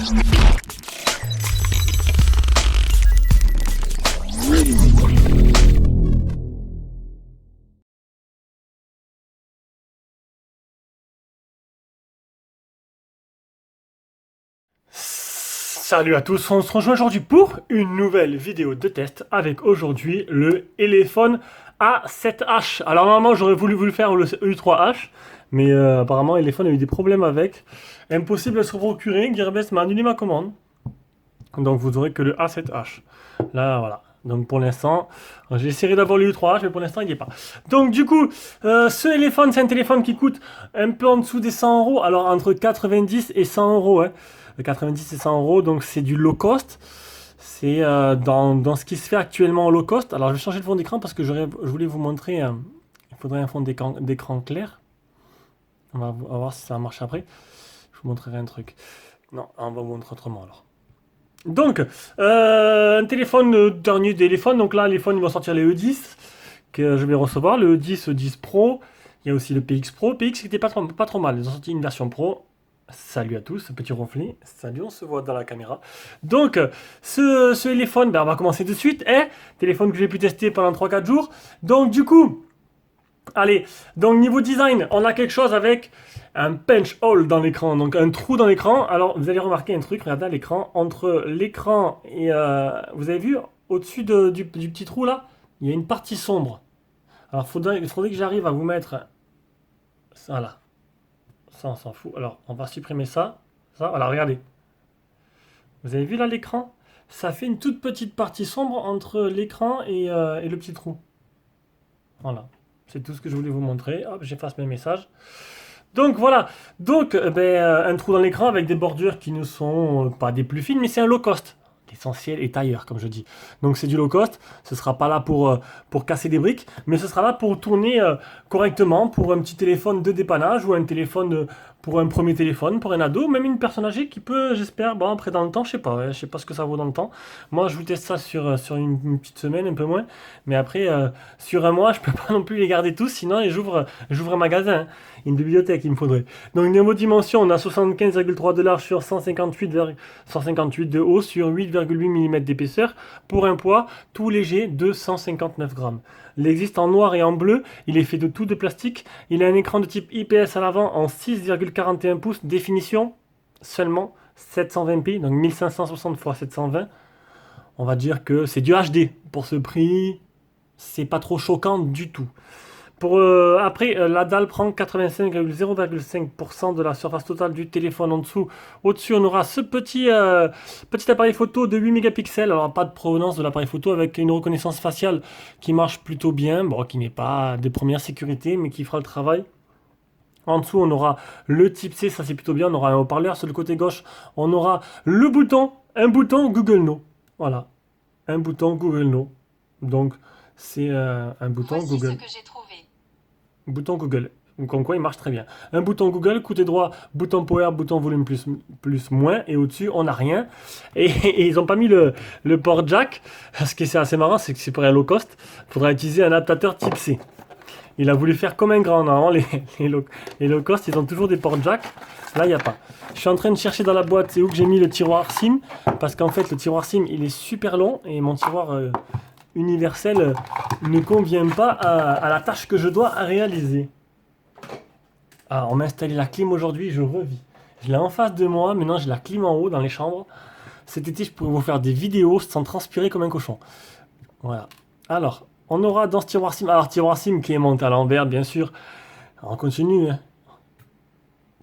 Salut à tous, on se rejoint aujourd'hui pour une nouvelle vidéo de test avec aujourd'hui le Elephone A7H. Alors normalement j'aurais voulu faire le U3H, mais apparemment Elephone a eu des problèmes avec. Impossible à se procurer, Gearbest m'a annulé ma commande. Donc vous aurez que le A7H. Là voilà. Donc pour l'instant, j'ai essayé d'avoir le U3H, mais pour l'instant il n'y est pas. Donc du coup, ce téléphone, c'est un téléphone qui coûte un peu en dessous des 100 €. Alors entre 90 et 100 €. Hein. 90 et 100 €, donc c'est du low cost. C'est dans ce qui se fait actuellement en low cost. Alors je vais changer le fond d'écran parce que je voulais vous montrer. Il faudrait un fond d'écran clair. On va voir si ça marche après. Je vous montrerai un truc. Non, on va vous montrer autrement alors. Donc, un téléphone, dernier téléphone. Donc là, les phones, ils vont sortir les E10 que je vais recevoir. Le E10, E10 Pro. Il y a aussi le PX Pro. PX qui était pas trop mal. Ils ont sorti une version Pro. Salut à tous, petit reflet. Salut, on se voit dans la caméra. Donc, ce téléphone, ben, on va commencer tout de suite. Téléphone que j'ai pu tester pendant 3-4 jours. Donc, du coup, allez, donc niveau design, on a quelque chose avec un punch hole dans l'écran, donc un trou dans l'écran. Alors, vous allez remarquer un truc, regardez à l'écran, entre l'écran et... vous avez vu, au-dessus du petit trou là, il y a une partie sombre. Alors, il faudrait que j'arrive à vous mettre... Voilà. Ça, on s'en fout. Alors, on va supprimer ça. Ça, voilà, regardez. Vous avez vu là l'écran? Ça fait une toute petite partie sombre entre l'écran et le petit trou. Voilà. C'est tout ce que je voulais vous montrer. Hop, j'efface mes messages. Donc voilà, donc un trou dans l'écran avec des bordures qui ne sont pas des plus fines, mais c'est un low cost. L'essentiel est ailleurs, comme je dis. Donc c'est du low cost, ce sera pas là pour casser des briques, mais ce sera là pour tourner correctement, pour un petit téléphone de dépannage ou un téléphone pour un premier téléphone, pour un ado, même une personne âgée qui peut, j'espère, bon après dans le temps, je sais pas, je sais pas ce que ça vaut dans le temps. Moi je vous teste ça sur une petite semaine, un peu moins, mais après sur un mois, je peux pas non plus les garder tous, sinon j'ouvre un magasin. Hein. Une bibliothèque, il me faudrait. Donc, niveau dimension, on a 75,3 de large sur 158 de haut sur 8,8 mm d'épaisseur pour un poids tout léger de 159 grammes. Il existe en noir et en bleu. Il est fait de tout de plastique. Il a un écran de type IPS à l'avant en 6,41 pouces. Définition seulement 720p, donc 1560 x 720. On va dire que c'est du HD. Pour ce prix, c'est pas trop choquant du tout. Après, la dalle prend 85,0,5% de la surface totale du téléphone en dessous. Au-dessus, on aura ce petit appareil photo de 8 mégapixels. Alors, pas de provenance de l'appareil photo avec une reconnaissance faciale qui marche plutôt bien. Bon, qui n'est pas de première sécurité, mais qui fera le travail. En dessous, on aura le type C, ça c'est plutôt bien. On aura un haut-parleur. Sur le côté gauche, on aura un bouton Google No. Voilà, un bouton Google No. Donc, c'est un bouton Voici Google. ce que j'ai trouvé. Bouton Google. Comme quoi, il marche très bien. Un bouton Google, côté droit, bouton Power, bouton volume plus moins. Et au-dessus, on n'a rien. Et ils n'ont pas mis le port jack. Ce qui est assez marrant, c'est que c'est pour un low cost. Il faudra utiliser un adaptateur type C. Il a voulu faire comme un grand. Normalement, les low cost, ils ont toujours des ports jack. Là, il n'y a pas. Je suis en train de chercher dans la boîte, c'est où que j'ai mis le tiroir SIM. Parce qu'en fait, le tiroir SIM, il est super long. Et mon tiroir... universel ne convient pas à la tâche que je dois réaliser. Ah, on m'a installé la clim aujourd'hui, je revis. Je l'ai en face de moi, maintenant j'ai la clim en haut dans les chambres. Cet été, je pourrais vous faire des vidéos sans transpirer comme un cochon. Voilà. Alors, on aura dans ce tiroir SIM, alors tiroir SIM qui est monté à l'envers, bien sûr. Alors, on continue. Hein.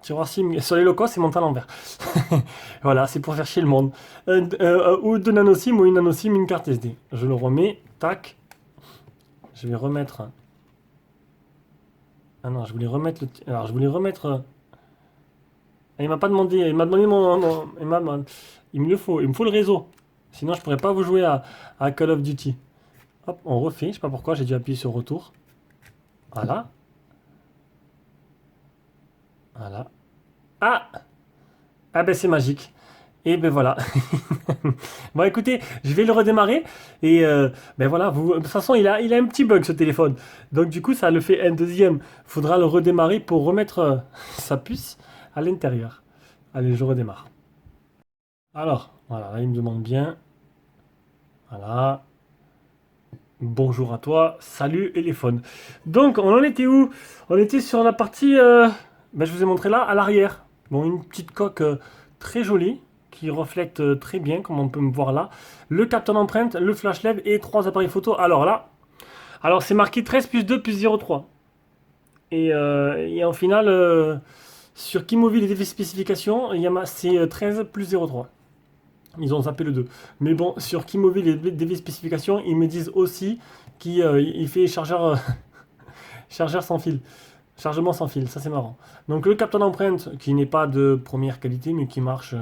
Tiroir SIM, sur les locaux, c'est monté à l'envers. Voilà, c'est pour faire chier le monde. Ou deux nano SIM ou une nano SIM, une carte SD. Je le remets, tac. Je vais remettre... Ah non, je voulais remettre le... Alors, je voulais remettre... Il m'a pas demandé... Il m'a demandé il me le faut. Il me faut le réseau. Sinon, je pourrais pas vous jouer à Call of Duty. Hop, on refait. Je sais pas pourquoi, j'ai dû appuyer sur retour. Voilà. Voilà. Ah! Ah ben c'est magique. Et ben voilà. Bon écoutez, je vais le redémarrer. Et ben voilà, de toute façon il a un petit bug ce téléphone. Donc du coup ça le fait un deuxième. Faudra le redémarrer pour remettre sa puce à l'intérieur. Allez, je redémarre. Alors, voilà, là, il me demande bien. Voilà. Bonjour à toi. Salut, téléphone. Donc, on en était où? On était sur la partie. Je vous ai montré là, à l'arrière. Bon, une petite coque très jolie qui reflète très bien, comme on peut me voir là. Le capteur d'empreinte, le flash LED et trois appareils photo. Alors là, c'est marqué 13 plus 2 plus 0,3. Et en final, sur Kimobil et des spécifications, c'est 13 plus 0,3. Ils ont zappé le 2. Mais bon, sur Kimobil et des spécifications, ils me disent aussi qu'il fait chargeur, chargeur sans fil. Chargement sans fil, ça c'est marrant. Donc le capteur d'empreinte, qui n'est pas de première qualité, mais qui marche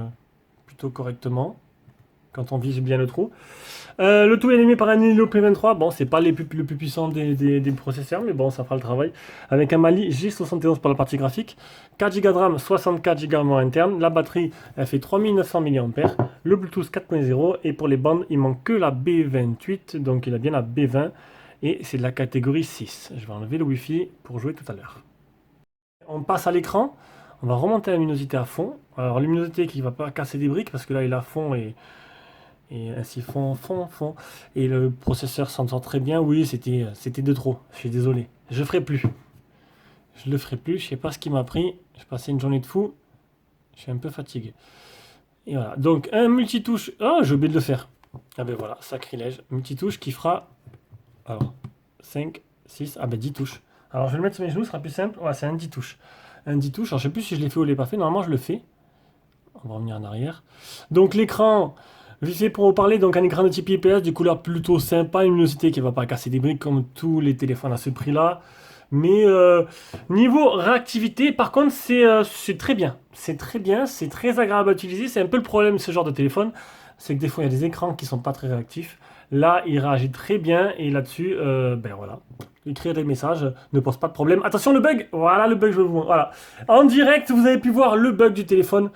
plutôt correctement, quand on vise bien le trou. Le tout est animé par un Helio P23. Bon, c'est pas le plus puissant des processeurs, mais bon, ça fera le travail. Avec un Mali G71 pour la partie graphique, 4 Go de RAM, 64 Go de mémoire interne. La batterie, elle fait 3900 mAh. Le Bluetooth 4.0. Et pour les bandes, il manque que la B28, donc il a bien la B20. Et c'est de la catégorie 6. Je vais enlever le Wi-Fi pour jouer tout à l'heure. On passe à l'écran. On va remonter la luminosité à fond. Alors, luminosité qui ne va pas casser des briques, parce que là, il est à fond et ainsi fond. Et le processeur s'entend très bien. Oui, c'était de trop. Je suis désolé. Je ferai plus. Je le ferai plus. Je sais pas ce qui m'a pris. J'ai passé une journée de fou. Je suis un peu fatigué. Et voilà. Donc un multitouche. Oh, j'ai oublié de le faire. Ah ben voilà, sacrilège. Multitouche qui fera. Alors, 5, 6, 10 touches. Alors je vais le mettre sur mes genoux, ce sera plus simple. Ouais, c'est un 10 touches. Un 10 touches. Alors je sais plus si je l'ai fait ou je l'ai pas fait. Normalement, je le fais. On va revenir en arrière. Donc l'écran. Vite fait pour vous parler, donc un écran de type IPS, de couleur plutôt sympa, une luminosité qui ne va pas casser des briques comme tous les téléphones à ce prix-là. Mais niveau réactivité, par contre, c'est très bien. C'est très bien, c'est très agréable à utiliser. C'est un peu le problème de ce genre de téléphone, c'est que des fois, il y a des écrans qui sont pas très réactifs. Là, il réagit très bien et là-dessus, voilà. Écrire des messages ne pose pas de problème. Attention, le bug! Voilà le bug, je vais vous montrer. Voilà. En direct, vous avez pu voir le bug du téléphone.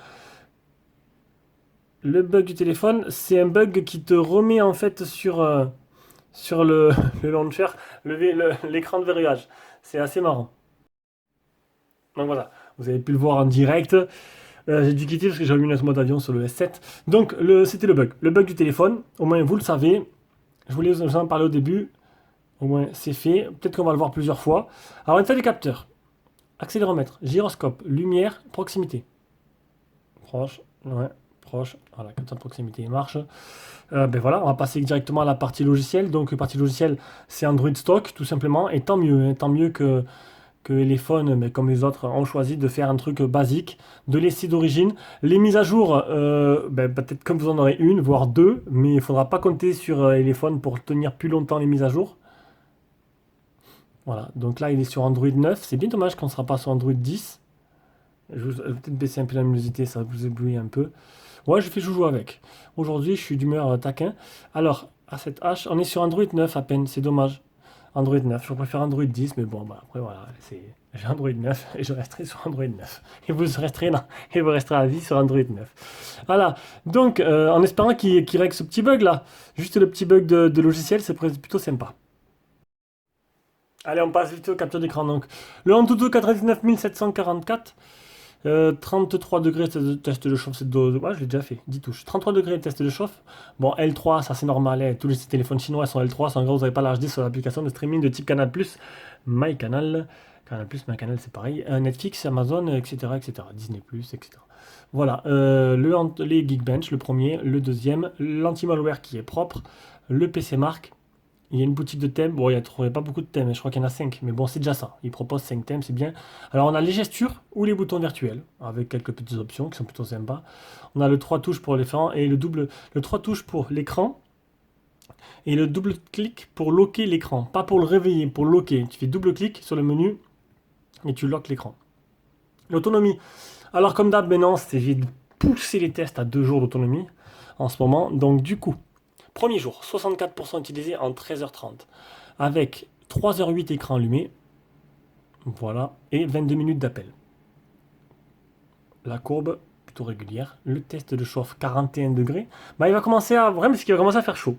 Le bug du téléphone, c'est un bug qui te remet en fait sur le launcher, l'écran de verrouillage. C'est assez marrant. Donc voilà, vous avez pu le voir en direct. J'ai dû quitter parce que j'ai mis notre mode avion sur le S7. Donc c'était le bug. Le bug du téléphone, au moins vous le savez. Je voulais vous en parler au début. Au moins c'est fait. Peut-être qu'on va le voir plusieurs fois. Alors une fois des capteurs. Accéléromètre, gyroscope, lumière, proximité. Proche, ouais, proche. Voilà, capteur de proximité marche. Voilà, on va passer directement à la partie logicielle. Donc, partie logicielle, c'est Android Stock, tout simplement. Et tant mieux, hein, tant mieux que les phones, mais comme les autres, ont choisi de faire un truc basique, de laisser d'origine. Les mises à jour, peut-être comme vous en aurez une, voire deux, mais il ne faudra pas compter sur les phones pour tenir plus longtemps les mises à jour. Voilà, donc là, il est sur Android 9. C'est bien dommage qu'on ne sera pas sur Android 10. Je vais peut-être baisser un peu la luminosité, ça va vous éblouir un peu. Ouais, je fais joujou avec. Aujourd'hui, je suis d'humeur taquin. Alors, A7H, on est sur Android 9 à peine, c'est dommage. Android 9, je préfère Android 10, mais bon, après voilà, j'ai Android 9 et je resterai sur Android 9. Et vous resterez là, et vous resterez à vie sur Android 9. Voilà, donc en espérant qu'il règle ce petit bug là, juste le petit bug de logiciel, c'est plutôt sympa. Allez, on passe vite au capture d'écran. Donc, le Antutu 99744. 33 degrés de test de chauffe, je l'ai déjà fait, 10 touches. 33 degrés de test de chauffe. Bon, L3, ça c'est normal, hein. Tous les téléphones chinois sont L3, en gros, vous n'avez pas l'HD sur l'application de streaming de type Canal+, MyCanal, Canal+, MyCanal, c'est pareil, Netflix, Amazon, etc., Disney+, etc. Voilà, les Geekbench, le premier, le deuxième, l'anti-malware qui est propre, le PC Mark. Il y a une boutique de thèmes. Bon, il n'y a pas beaucoup de thèmes, je crois qu'il y en a 5, mais bon, c'est déjà ça. Ils proposent 5 thèmes, c'est bien. Alors, on a les gestures ou les boutons virtuels, avec quelques petites options qui sont plutôt sympas. On a le 3 touches pour l'écran et le 3 touches pour l'écran et le double clic pour locker l'écran. Pas pour le réveiller, pour locker. Tu fais double clic sur le menu et tu lockes l'écran. L'autonomie. Alors, comme d'hab, maintenant, j'ai poussé les tests à 2 jours d'autonomie en ce moment. Donc, du coup, premier jour, 64% utilisé en 13h30, avec 3h08 écran allumé, voilà, et 22 minutes d'appel. La courbe, plutôt régulière. Le test de chauffe, 41 degrés. Il va commencer à, vraiment, parce qu'il va commencer à faire chaud.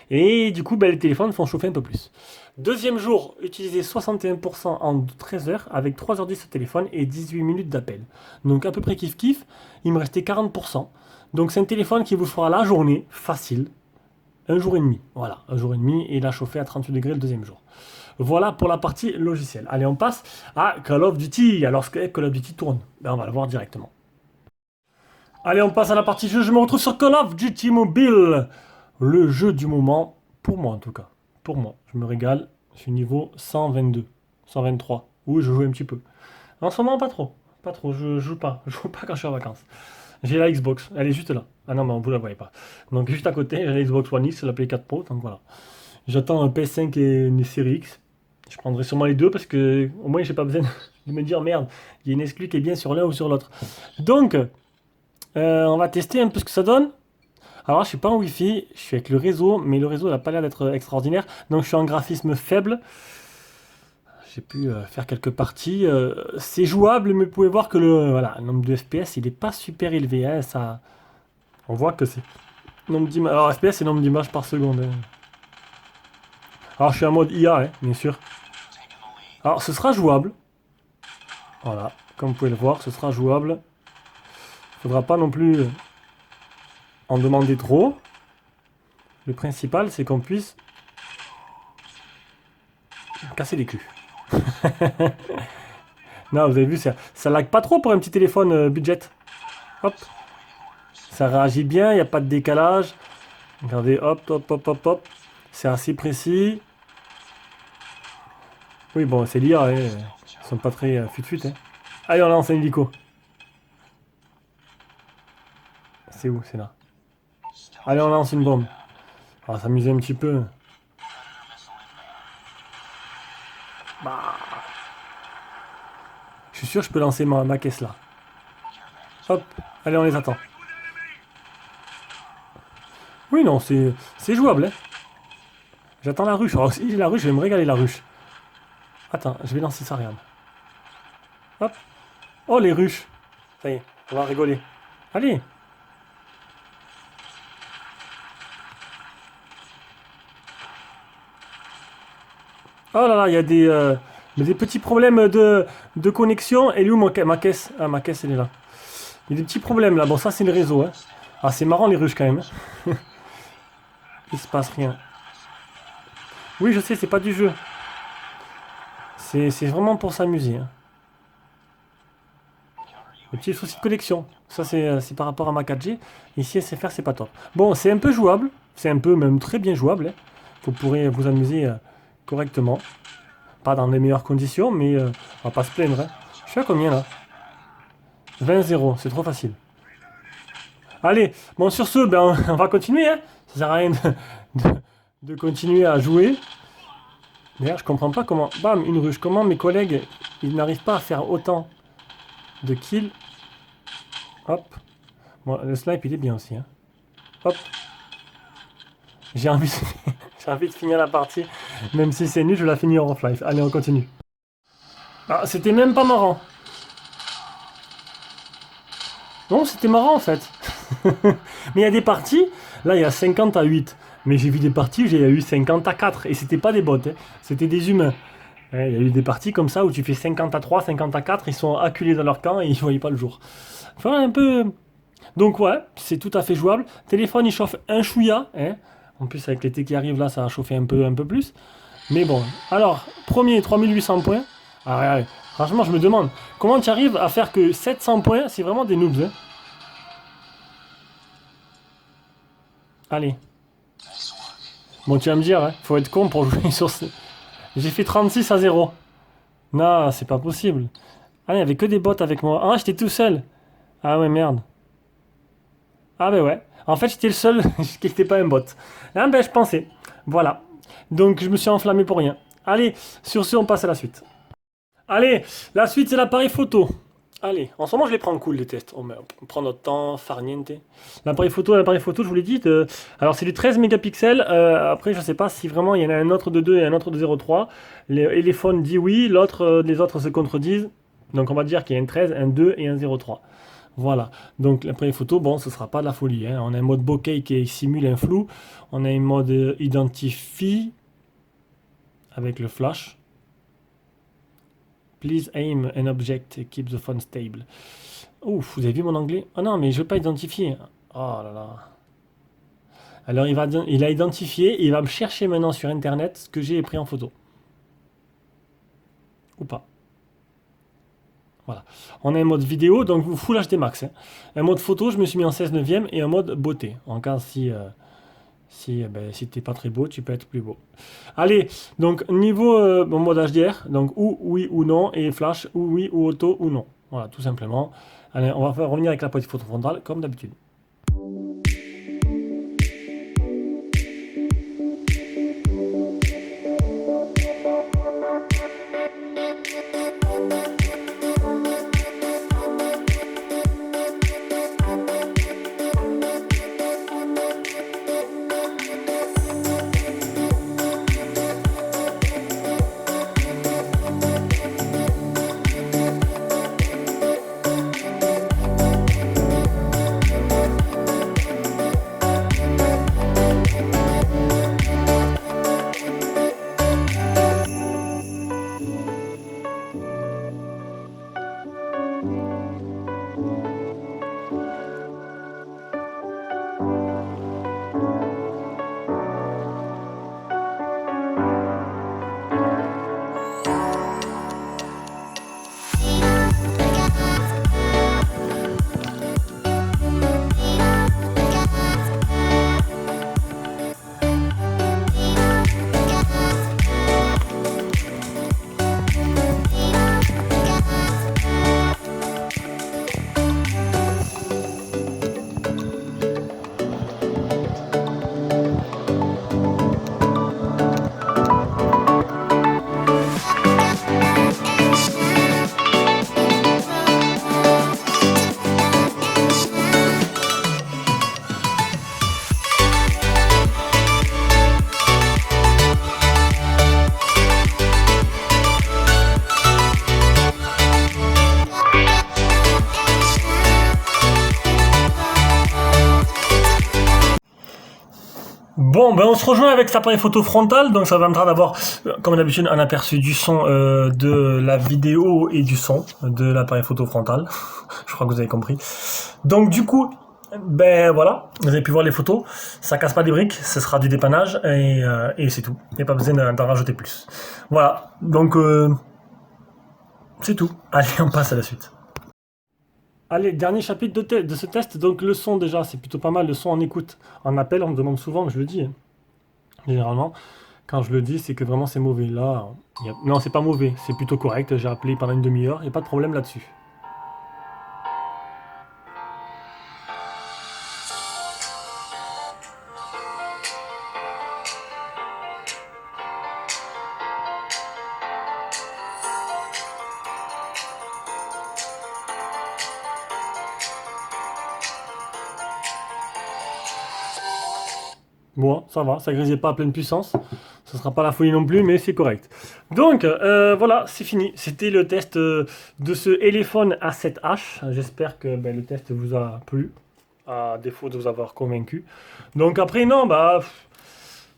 Et du coup, ben, les téléphones font chauffer un peu plus. Deuxième jour, utilisé 61% en 13 heures avec 3h10 au téléphone et 18 minutes d'appel. Donc à peu près kiff-kiff, il me restait 40%. Donc c'est un téléphone qui vous fera la journée facile. Un jour et demi, voilà, un jour et demi, et il a chauffé à 38 degrés le deuxième jour. Voilà pour la partie logicielle. Allez, on passe à Call of Duty. Alors, ce que Call of Duty tourne, ben, on va le voir directement. Allez, on passe à la partie jeu. Je me retrouve sur Call of Duty Mobile. Le jeu du moment, pour moi en tout cas. Pour moi, je me régale. Je suis niveau 122, 123. Oui, je joue un petit peu. En ce moment, pas trop. Pas trop, je joue pas. Je joue pas quand je suis en vacances. J'ai la Xbox, elle est juste là. Ah non, mais vous la voyez pas. Donc juste à côté, j'ai la Xbox One X, la Play 4 Pro, donc voilà. J'attends un PS5 et une série X. Je prendrai sûrement les deux parce que au moins j'ai pas besoin de me dire merde, il y a une exclue qui est bien sur l'un ou sur l'autre. Donc, on va tester un peu ce que ça donne. Alors je suis pas en Wi-Fi, je suis avec le réseau, mais le réseau n'a pas l'air d'être extraordinaire. Donc je suis en graphisme faible. J'ai pu faire quelques parties. C'est jouable, mais vous pouvez voir que le nombre de FPS il n'est pas super élevé. Hein, ça, on voit que c'est nombre d'images. Alors FPS c'est nombre d'images par seconde. Hein. Alors je suis en mode IA, hein, bien sûr. Alors ce sera jouable. Voilà, comme vous pouvez le voir, ce sera jouable. Il faudra pas non plus en demander trop. Le principal c'est qu'on puisse casser les culs. Non, vous avez vu, ça lag pas trop pour un petit téléphone budget. Hop. Ça réagit bien, il n'y a pas de décalage. Regardez, hop, hop, hop, hop, hop. C'est assez précis. Oui, bon, c'est l'IA, hein. Ils sont pas très fut-fut. Hein. Allez, on lance un hélico. C'est où? C'est là. Allez, on lance une bombe. On va s'amuser un petit peu. Bah. Je suis sûr que je peux lancer ma caisse là. Hop. Allez, on les attend. Oui, non, c'est jouable. Hein. J'attends la ruche. Alors, si j'ai la ruche, je vais me régaler la ruche. Attends, je vais lancer ça, regarde. Hop. Oh, les ruches. Ça y est, on va rigoler. Allez. Oh là là, il y a des petits problèmes de connexion. Elle est où ma caisse? Ah, ma caisse, elle est là. Il y a des petits problèmes là. Bon, ça, c'est le réseau. Hein. Ah, c'est marrant les ruches quand même. Hein. Il se passe rien. Oui, je sais, c'est pas du jeu. C'est vraiment pour s'amuser. Hein. Le petit souci de connexion. Ça, c'est par rapport à ma 4G. Ici, SFR, c'est pas top. Bon, c'est un peu jouable. C'est un peu, même très bien jouable. Hein. Vous pourrez vous amuser correctement. Pas dans les meilleures conditions, mais on va pas se plaindre. Hein. Je suis à combien là? 20-0, c'est trop facile. Allez, bon sur ce, ben, on va continuer. Hein. Ça sert à rien de continuer à jouer. D'ailleurs, je comprends pas comment... Bam, une ruche. Comment mes collègues, ils n'arrivent pas à faire autant de kills. Hop. Bon, le snipe, il est bien aussi. Hein. Hop. J'ai envie, j'ai envie de finir la partie. Même si c'est nul, je la finis en off-life. Allez, on continue. Ah, c'était même pas marrant. Non, c'était marrant en fait. Mais il y a des parties, là il y a 50 à 8. Mais j'ai vu des parties où j'ai eu 50 à 4. Et c'était pas des bots, hein. C'était des humains. Il y a eu des parties comme ça où tu fais 50 à 3, 50 à 4. Ils sont acculés dans leur camp et ils voyaient pas le jour. Enfin, un peu... Donc ouais, c'est tout à fait jouable. Téléphone, il chauffe un chouïa. Hein. En plus, avec l'été qui arrive là, ça va chauffer un peu plus. Mais bon, alors, premier, 3800 points. Ah, ouais, franchement, je me demande, comment tu arrives à faire que 700 points? C'est vraiment des noobs. Hein. Allez. Bon, tu vas me dire, hein, faut être con pour jouer sur ce... J'ai fait 36 à 0. Non, c'est pas possible. Ah, il n'y avait que des bots avec moi. Ah, j'étais tout seul. Ah ouais, merde. Ah ben ouais. En fait, j'étais le seul qui n'était pas un bot. Ah ben, je pensais. Voilà. Donc, je me suis enflammé pour rien. Allez, sur ce, on passe à la suite. Allez, la suite, c'est l'appareil photo. Allez, en ce moment, je les prends cool, les tests. On prend notre temps, farniente. L'appareil photo, je vous l'ai dit. Alors, c'est du 13 mégapixels. Après, je sais pas si vraiment il y en a un autre de 2 et un autre de 0,3. Les dit oui, les autres se contredisent. Donc, on va dire qu'il y a un 13, un 2 et un 0,3. Voilà, donc l'appareil photo, bon, ce sera pas de la folie, hein. On a un mode bokeh qui simule un flou, on a un mode identifie avec le flash. Please aim an object, keep the phone stable. Ouf, vous avez vu mon anglais? Oh non, mais je veux pas identifier. Oh là là. Alors il a identifié, et il va me chercher maintenant sur internet ce que j'ai pris en photo. Ou pas. Voilà. On a un mode vidéo, donc Full HD Max, hein. Un mode photo, je me suis mis en 16 neuvième et un mode beauté. En cas si t'es pas très beau, tu peux être plus beau. Allez, donc niveau mon mode HDR, donc ou oui ou non, et flash, ou oui ou auto ou non. Voilà, tout simplement. Allez, on va revenir avec la petite photo frontale, comme d'habitude. Bon, ben on se rejoint avec cet appareil photo frontal, donc ça va me permettre d'avoir, comme d'habitude, un aperçu du son de la vidéo et du son de l'appareil photo frontal. Je crois que vous avez compris. Donc du coup, ben voilà, vous avez pu voir les photos, ça casse pas des briques, ce sera du dépannage et c'est tout. Il n'y a pas besoin d'en rajouter plus. Voilà, donc c'est tout. Allez, on passe à la suite. Allez, dernier chapitre de ce test, donc le son déjà, c'est plutôt pas mal, le son en écoute. En appel, on me demande souvent, je le dis, hein. Généralement, quand je le dis, c'est que vraiment c'est mauvais. Là, non, c'est pas mauvais, c'est plutôt correct, j'ai appelé pendant une demi-heure, il n'y a pas de problème là-dessus. Bon, ça va, ça grésille pas à pleine puissance. Ce sera pas la folie non plus, mais c'est correct. Donc, voilà, c'est fini. C'était le test de ce Elephone A7H. J'espère que le test vous a plu, à défaut de vous avoir convaincu. Donc après, non,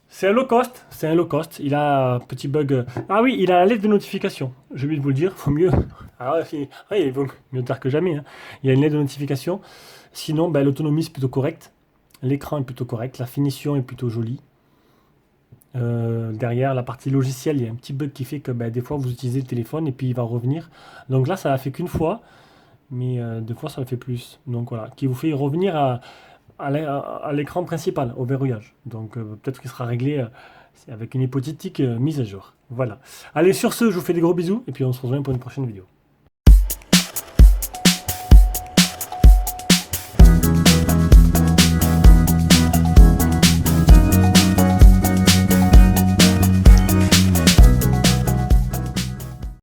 c'est un low cost. C'est un low cost. Il a un petit bug. Ah oui, il a la lettre de notification. J'ai oublié de vous le dire, faut mieux. Ah ouais, il vaut mieux tard que jamais, hein. Il y a une lettre de notification. Sinon, l'autonomie, c'est plutôt correct. L'écran est plutôt correct, la finition est plutôt jolie. Derrière la partie logicielle, il y a un petit bug qui fait que des fois vous utilisez le téléphone et puis il va revenir. Donc là, ça l'a fait qu'une fois, mais deux fois ça le fait plus. Donc voilà, qui vous fait revenir à l'écran principal, au verrouillage. Donc peut-être qu'il sera réglé avec une hypothétique mise à jour. Voilà. Allez, sur ce, je vous fais des gros bisous et puis on se rejoint pour une prochaine vidéo.